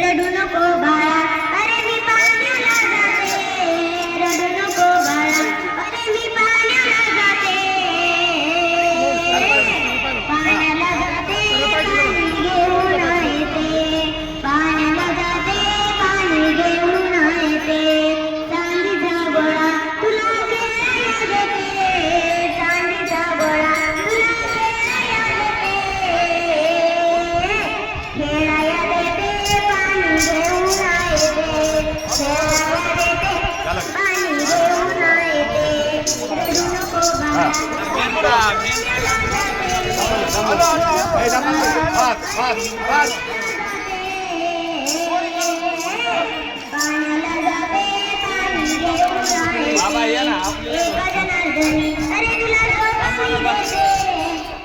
रडू नको बाळा, अरे मी पाण्याला जाते. रडू नको बाळा, अरे मी पाण्याला जाते. पाण्याला जाते, पाणी घेऊन येते. पाण्याला जाते, पाणी घेऊन येते. चांदीचा गोळा तुला खेळायला देते. चांदीचा गोळा तुला खेळायला देते. खेळायला देते, पाणी घेऊन येते. खेळायला देते, पाणी घेऊन येते. रडू नको बाळा, पाण्याला जाते, पाणी घेऊन येते. एका जनार्दनी, अरे तुला झोका मी देते.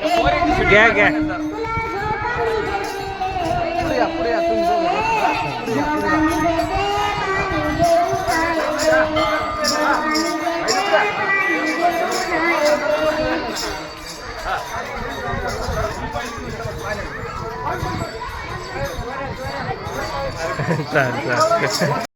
एका जनार्दनी, घ्या घ्या तुला झोका मी देते. झोका मी देते, पाणी घेऊन येते. झोका मी देते, पाणी घेऊन येते. चाल चाल